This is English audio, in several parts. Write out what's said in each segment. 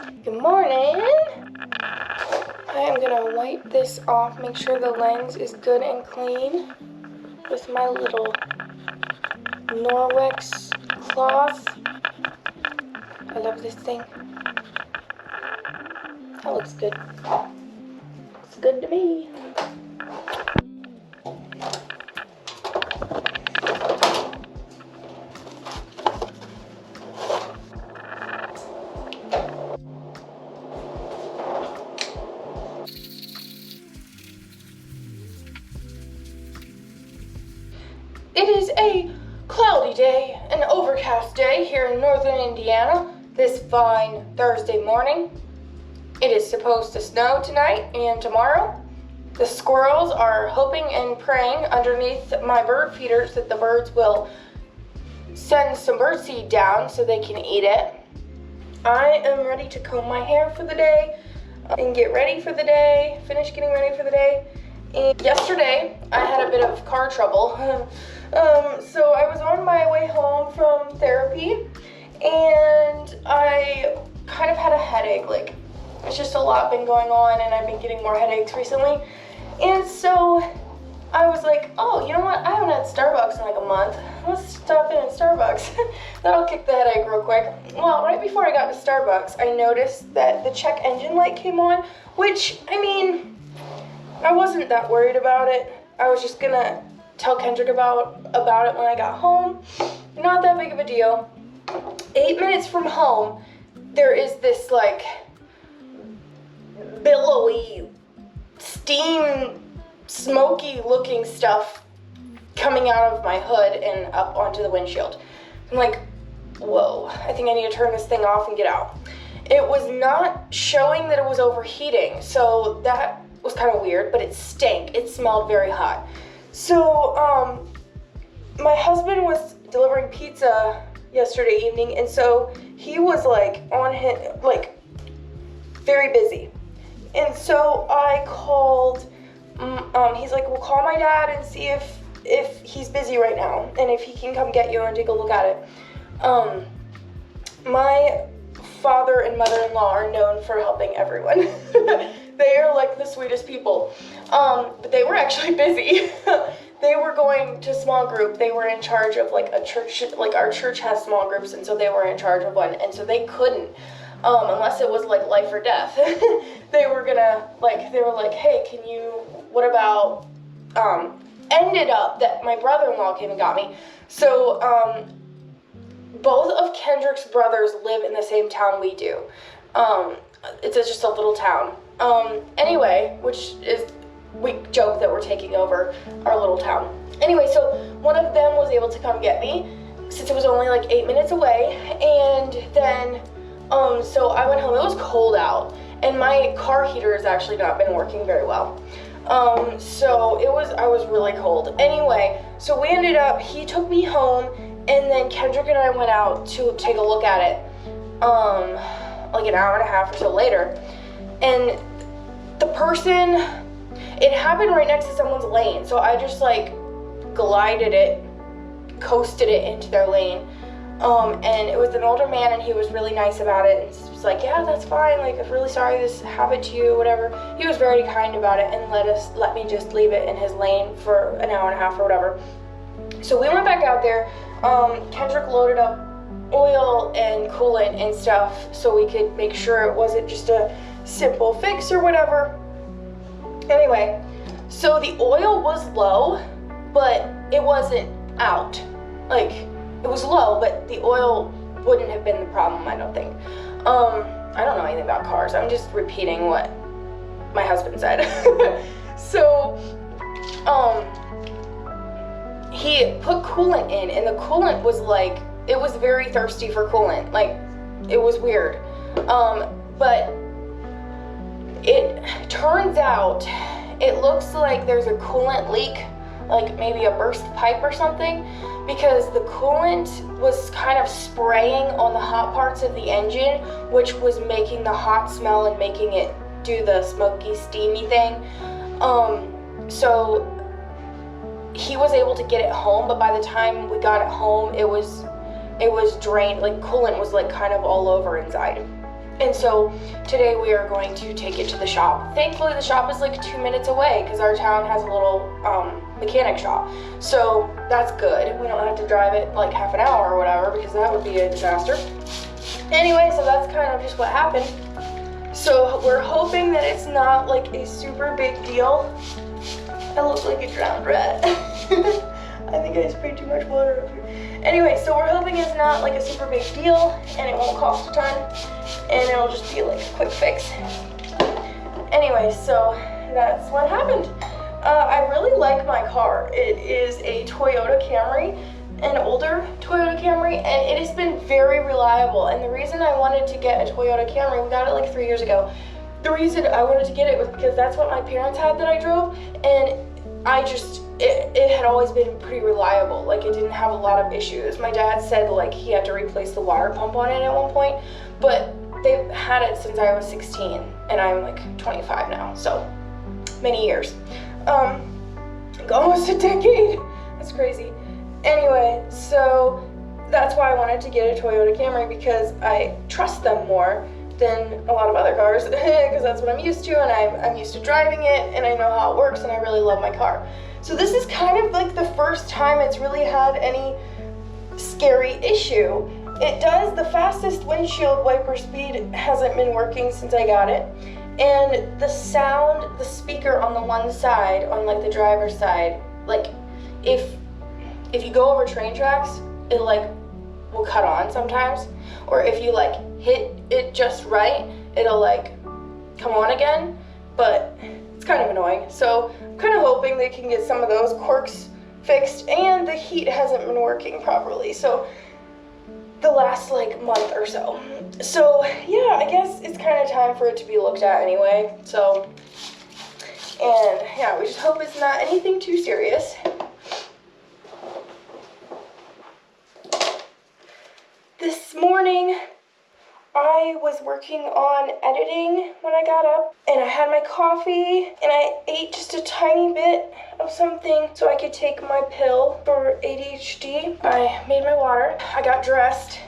Good morning. I am gonna wipe this off, make sure the lens is good and clean with my little Norwex cloth. I love this thing. That looks good. Looks good to me. It is a cloudy day, an overcast day here in northern Indiana this fine Thursday morning. It is supposed to snow tonight and tomorrow. The squirrels are hoping and praying underneath my bird feeders that the birds will send some birdseed down so they can eat it. I am ready to comb my hair for the day and get ready for the day, finish getting ready for the day. And yesterday, I had a bit of car trouble. So I was on my way home from therapy and I kind of had a headache. Like, it's just a lot been going on and I've been getting more headaches recently. And so I was like, oh, you know what? I haven't had Starbucks in like a month. Let's stop in at Starbucks. That'll kick the headache real quick. Well, right before I got to Starbucks, I noticed that the check engine light came on, which, I mean, I wasn't that worried about it. I was just gonna tell Kendrick about it when I got home. Not that big of a deal. 8 minutes from home, there is this like billowy, steam, smoky looking stuff coming out of my hood and up onto the windshield. I'm like, whoa, I think I need to turn this thing off and get out. It was not showing that it was overheating, so that was kind of weird, but it stank. It smelled very hot. So, my husband was delivering pizza yesterday evening, and so he was like on his, like, very busy. And so I called, he's like, well, call my dad and see if he's busy right now, and if he can come get you and take a look at it. My father and mother-in-law are known for helping everyone. They are like the sweetest people. But they were actually busy. They were going to small group. They were in charge of like a church, like our church has small groups, and so they were in charge of one, and so they couldn't, unless it was like life or death. They were like, hey, can you, what about, ended up that my brother-in-law came and got me. So, both of Kendrick's brothers live in the same town we do. It's just a little town. Anyway, which is, we joke that we're taking over our little town. Anyway, so one of them was able to come get me since it was only like 8 minutes away. And then, so I went home. It was cold out and my car heater has actually not been working very well. So I was really cold. Anyway, so we ended up, he took me home and then Kendrick and I went out to take a look at it, like an hour and a half or so later. And the person, it happened right next to someone's lane. So I just like coasted it into their lane. And it was an older man and he was really nice about it. And he was like, yeah, that's fine. Like, I'm really sorry this happened to you, whatever. He was very kind about it and let me just leave it in his lane for an hour and a half or whatever. So we went back out there. Kendrick loaded up oil and coolant and stuff so we could make sure it wasn't just a simple fix or whatever. Anyway, so the oil was low, but it wasn't out. Like, it was low, but the oil wouldn't have been the problem, I don't think. I don't know anything about cars. I'm just repeating what my husband said. So, he put coolant in, and the coolant was like, it was very thirsty for coolant. Like, it was weird. But it turns out it looks like there's a coolant leak, like maybe a burst pipe or something, because the coolant was kind of spraying on the hot parts of the engine, which was making the hot smell and making it do the smoky, steamy thing. So he was able to get it home, but by the time we got it home, it was drained, like coolant was like kind of all over inside. And so today we are going to take it to the shop. Thankfully the shop is like 2 minutes away because our town has a little mechanic shop. So that's good. We don't have to drive it like half an hour or whatever because that would be a disaster. Anyway, so that's kind of just what happened. So we're hoping that it's not like a super big deal. I look like a drowned rat. I think I sprayed too much water over here. Anyway, so we're hoping it's not like a super big deal and it won't cost a ton and it'll just be like a quick fix. Anyway, so that's what happened. I really like my car. It is a Toyota Camry, an older Toyota Camry, and it has been very reliable. And the reason I wanted to get a Toyota Camry, we got it like 3 years ago. The reason I wanted to get it was because that's what my parents had that I drove, and it had always been pretty reliable. Like, it didn't have a lot of issues. My dad said like he had to replace the water pump on it at one point, but they've had it since I was 16 and I'm like 25 now, so many years. Almost a decade. That's crazy. Anyway, so that's why I wanted to get a Toyota Camry, because I trust them more than a lot of other cars because that's what I'm used to, and I'm used to driving it and I know how it works and I really love my car. So this is kind of like the first time it's really had any scary issue. It does, the fastest windshield wiper speed hasn't been working since I got it, and the sound, the speaker on the one side, on like the driver's side, like if you go over train tracks, it like will cut on sometimes, or if you like hit it just right, it'll like come on again, but it's kind of annoying. So I'm kind of hoping they can get some of those quirks fixed, and the heat hasn't been working properly, so the last like month or so. So yeah, I guess it's kind of time for it to be looked at anyway. So, and yeah, we just hope it's not anything too serious. This morning, I was working on editing when I got up, and I had my coffee, and I ate just a tiny bit of something so I could take my pill for ADHD. I made my water, I got dressed,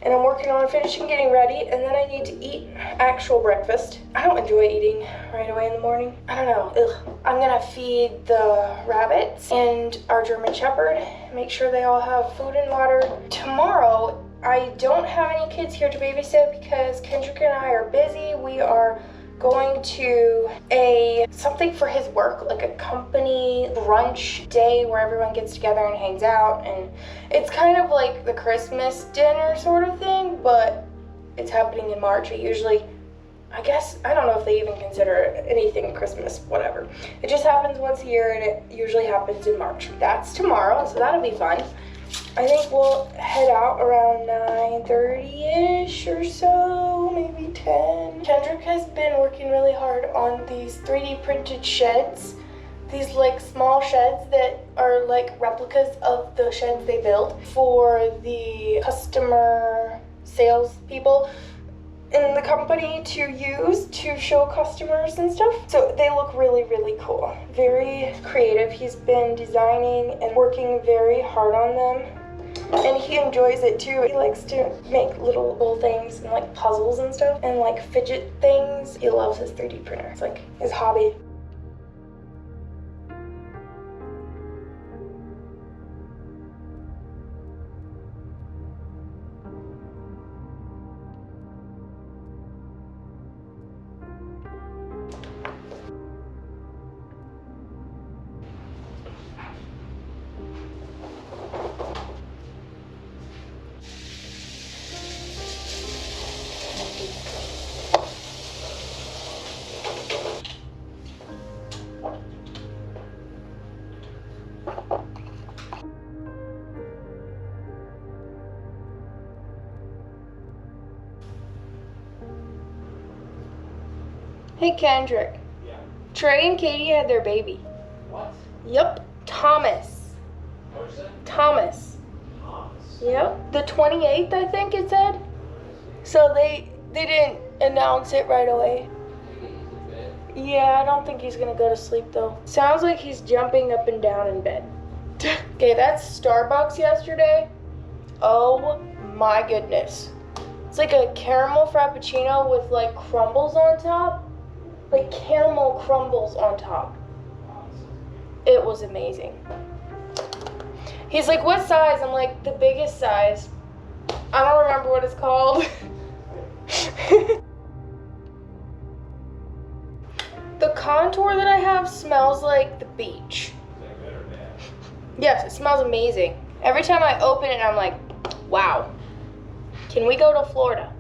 and I'm working on finishing getting ready, and then I need to eat actual breakfast. I don't enjoy eating right away in the morning. I don't know, ugh. I'm gonna feed the rabbits and our German Shepherd, make sure they all have food and water. Tomorrow, I don't have any kids here to babysit because Kendrick and I are busy. We are going to something for his work, like a company brunch day where everyone gets together and hangs out, and it's kind of like the Christmas dinner sort of thing, but it's happening in March. It usually, I guess, I don't know if they even consider anything Christmas, whatever. It just happens once a year, and it usually happens in March. That's tomorrow, so that'll be fun. I think we'll head out around 9:30-ish or so, maybe 10. Kendrick has been working really hard on these 3D printed sheds. These like small sheds that are like replicas of the sheds they build for the customer sales people in the company to use to show customers and stuff. So they look really, really cool. Very creative. He's been designing and working very hard on them. And he enjoys it too. He likes to make little things and like puzzles and stuff and like fidget things. He loves his 3D printer. It's like his hobby. Hey Kendrick. Yeah. Trey and Katie had their baby. What? Yep. Thomas. What was that? Thomas. Thomas. Yep. The 28th, I think it said. So they didn't announce it right away. Yeah, I don't think he's gonna go to sleep though. Sounds like he's jumping up and down in bed. Okay, that's Starbucks yesterday. Oh my goodness. It's like a caramel frappuccino with like crumbles on top. Like caramel crumbles on top. It was amazing. He's like, what size? I'm like, the biggest size. I don't remember what it's called. The contour that I have smells like the beach. Yes, it smells amazing. Every time I open it, I'm like, wow. Can we go to Florida?